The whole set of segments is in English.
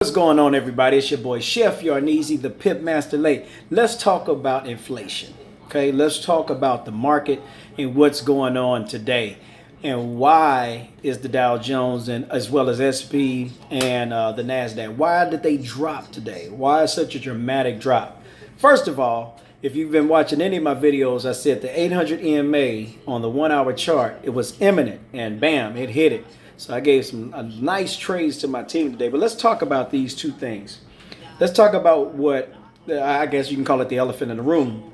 What's going on, everybody? It's your boy Chef Yarneezy, the Pimp Master Late. Let's talk about inflation. Okay, let's talk about the market and what's going on today, and why is the Dow Jones and as well as SP and the Nasdaq? Why did they drop today? Why is such a dramatic drop? First of all, if you've been watching any of my videos, I said the 800 EMA on the 1 hour chart, it was imminent, and bam, it hit it. So I gave some nice trades to my team today. But let's talk about these two things. Let's talk about what I guess you can call it the elephant in the room.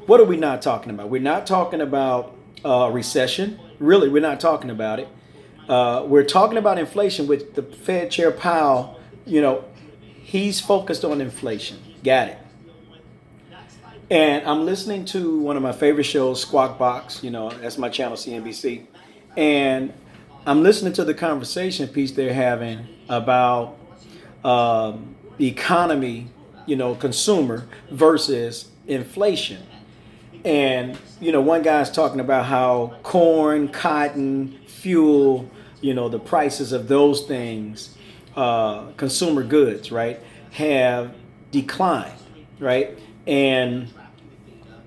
What are we not talking about? We're not talking about recession. Really, we're not talking about it. We're talking about inflation, which the Fed Chair Powell, he's focused on inflation. Got it. And I'm listening to one of my favorite shows, Squawk Box. That's my channel, CNBC. And I'm listening to the conversation piece they're having about the economy, consumer versus inflation. And, one guy's talking about how corn, cotton, fuel, the prices of those things, consumer goods, right, have declined, right? And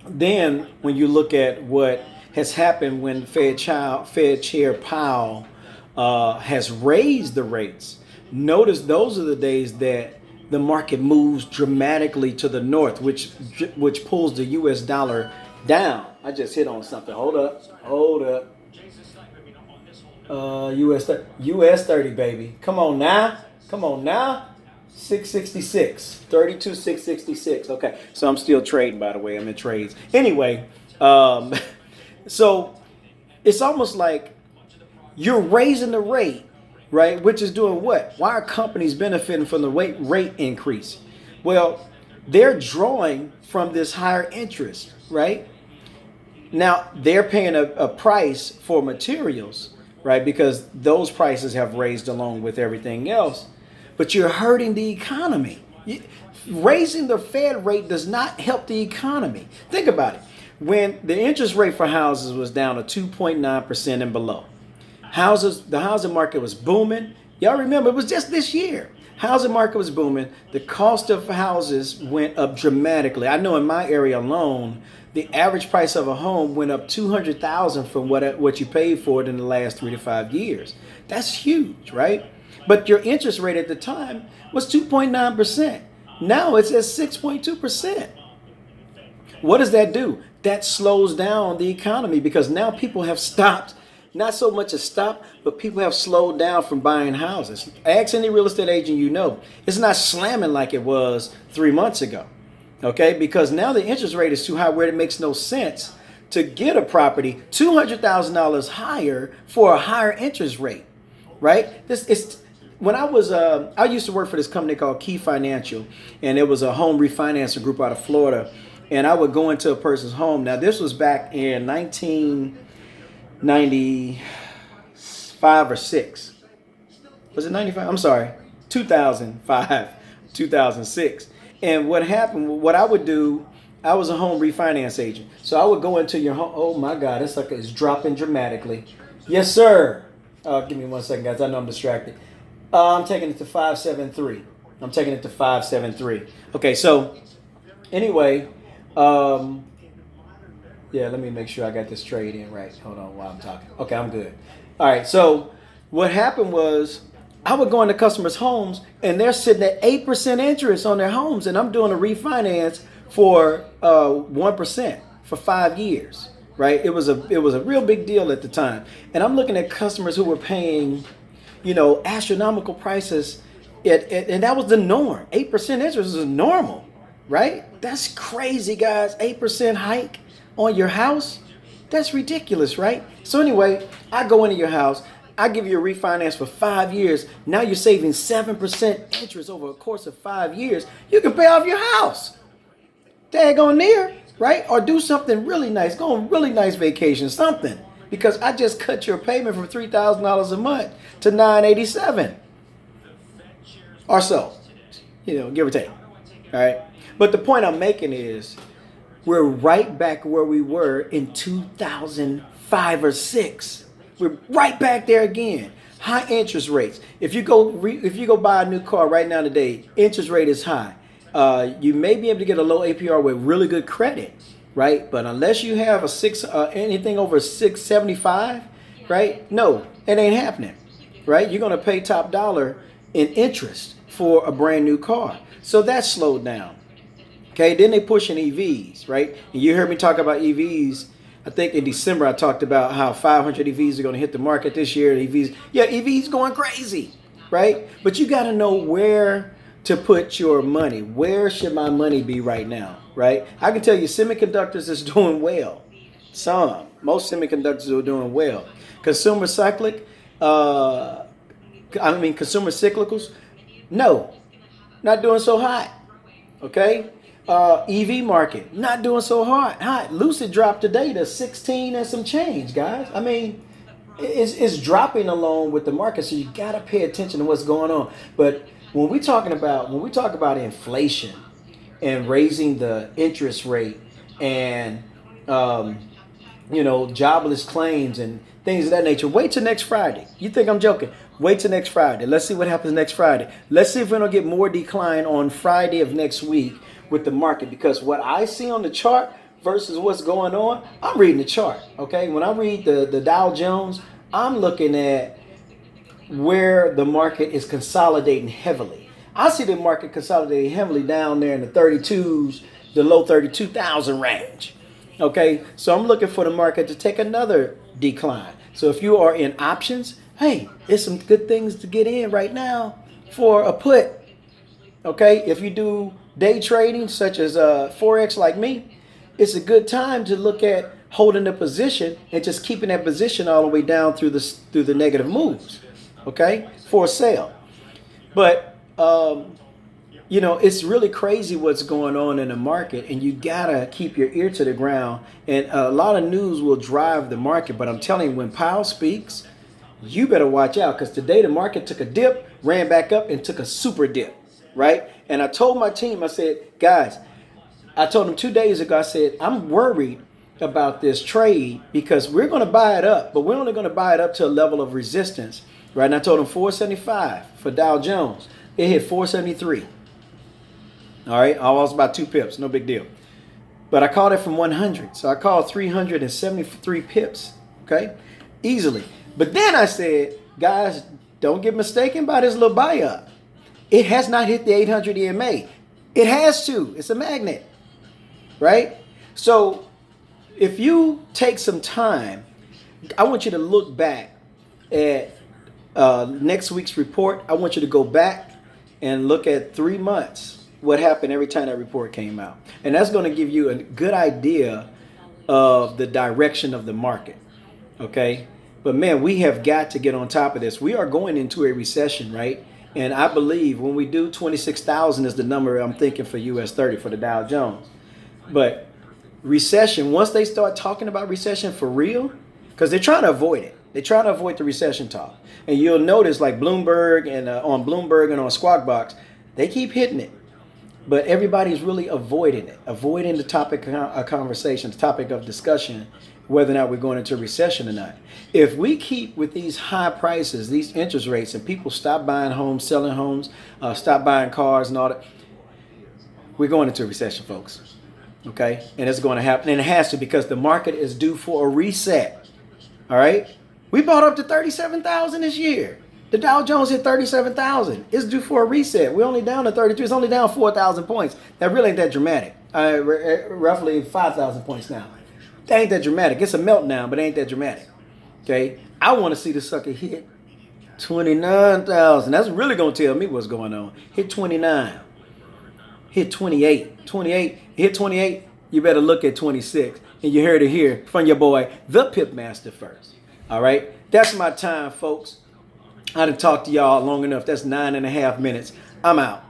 then when you look at what has happened when Fed Chair Powell has raised the rates, notice those are the days that the market moves dramatically to the north, which pulls the U.S. dollar down. I just hit on something. Hold up. US 30, baby. Come on now. 666, 32, 666. Okay, so I'm still trading, by the way. I'm in trades. Anyway, so it's almost like you're raising the rate, right? Which is doing what? Why are companies benefiting from the rate increase? Well, they're drawing from this higher interest, right? Now, they're paying a price for materials, right? Because those prices have raised along with everything else. But you're hurting the economy. Raising the Fed rate does not help the economy. Think about it. When the interest rate for houses was down to 2.9% and below, the housing market was booming. Y'all remember, it was just this year. Housing market was booming. The cost of houses went up dramatically. I know in my area alone, the average price of a home went up $200,000 from what you paid for it in the last 3 to 5 years. That's huge, right? But your interest rate at the time was 2.9%. Now it's at 6.2%. What does that do? That slows down the economy because now people have stopped, not so much as stopped, but people have slowed down from buying houses. Ask any real estate agent it's not slamming like it was 3 months ago. Okay, because now the interest rate is too high where it makes no sense to get a property $200,000 higher for a higher interest rate, right? When I used to work for this company called Key Financial, and it was a home refinancer group out of Florida, and I would go into a person's home. Now, this was back in 1995 or 6. Was it 95? I'm sorry, 2005, 2006. And what happened, what I would do, I was a home refinance agent. So I would go into your home. Oh my God, it's dropping dramatically. Yes, sir. Give me 1 second, guys. I know I'm distracted. I'm taking it to 573. Okay, so anyway, yeah, let me make sure I got this trade in right. Hold on while I'm talking. Okay, I'm good. All right, so what happened was I would go into customers' homes and they're sitting at 8% interest on their homes, and I'm doing a refinance for 1% for 5 years, right? It was a real big deal at the time. And I'm looking at customers who were paying astronomical prices, and that was the norm. 8% interest is normal, right? That's crazy, guys. 8% hike on your house? That's ridiculous, right? So anyway, I go into your house. I give you a refinance for 5 years. Now you're saving 7% interest over a course of 5 years. You can pay off your house. Daggone near, right? Or do something really nice. Go on a really nice vacation, something. Because I just cut your payment from $3,000 a month to $987 or so, give or take. All right. But the point I'm making is we're right back where we were in 2005 or 6. We're right back there again. High interest rates. If you go buy a new car right now today, interest rate is high. You may be able to get a low APR with really good credit, right? But unless you have a anything over 675, right? No, it ain't happening, right? You're gonna pay top dollar in interest for a brand new car. So that's slowed down. Okay, then they pushing EVs, right? And you heard me talk about EVs. I think in December I talked about how 500 EVs are going to hit the market this year. EVs going crazy, right? But you got to know where to put your money. Where should my money be right now, right? I can tell you semiconductors is doing well. Most semiconductors are doing well. Consumer cyclicals, no, not doing so hot, okay? EV market not doing so hot. Lucid dropped today to 16 and some change, guys. I mean, it's dropping along with the market, so you got to pay attention to what's going on. But when we talk about inflation and raising the interest rate and jobless claims and things of that nature, wait till next Friday. You think I'm joking? Wait till next Friday. Let's see what happens next Friday. Let's see if we don't get more decline on Friday of next week with the market, because what I see on the chart versus what's going on, I'm reading the chart, okay? When I read the Dow Jones, I'm looking at where the market is consolidating heavily. I see the market consolidating heavily down there in the 32s, the low 32,000 range, okay? So I'm looking for the market to take another decline. So if you are in options, hey, there's some good things to get in right now for a put, okay? If you do day trading, such as Forex like me, it's a good time to look at holding a position and just keeping that position all the way down through the negative moves, okay, for a sale. But it's really crazy what's going on in the market, and you gotta keep your ear to the ground. And a lot of news will drive the market, but I'm telling you, when Powell speaks, you better watch out, because today the market took a dip, ran back up, and took a super dip, right? And I told my team, I said, guys, I told them 2 days ago, I said, I'm worried about this trade because we're going to buy it up, but we're only going to buy it up to a level of resistance, right? And I told them 475 for Dow Jones. It hit 473. All right, I lost about 2 pips, no big deal. But I called it from 100, so I called 373 pips, okay, easily. But then I said, guys, don't get mistaken by this little buy up. It has not hit the 800 EMA. It has to. It's a magnet, right? So if you take some time, I want you to look back at next week's report. I want you to go back and look at 3 months, what happened every time that report came out. And that's going to give you a good idea of the direction of the market, okay? But man, we have got to get on top of this. We are going into a recession, right? And I believe when we do 26,000 is the number I'm thinking for US 30 for the Dow Jones. But recession, once they start talking about recession for real, because they're trying to avoid it. They're trying to avoid the recession talk. And you'll notice like Bloomberg and on Bloomberg and on Squawk Box, they keep hitting it. But everybody's really avoiding it, avoiding the topic of conversation, the topic of discussion, whether or not we're going into a recession or not. If we keep with these high prices, these interest rates, and people stop buying homes, selling homes, stop buying cars and all that, we're going into a recession, folks. Okay? And it's going to happen. And it has to, because the market is due for a reset. All right? We bought up to 37,000 this year. The Dow Jones hit 37,000. It's due for a reset. We're only down to 32. It's only down 4,000 points. That really ain't that dramatic. Roughly 5,000 points now. That ain't that dramatic. It's a meltdown, but it ain't that dramatic. Okay? I want to see the sucker hit 29,000. That's really going to tell me what's going on. Hit 29. Hit 28. 28. Hit 28. You better look at 26. And you heard it here from your boy, the Pip Master first. All right? That's my time, folks. I done talked to y'all long enough. That's 9.5 minutes. I'm out.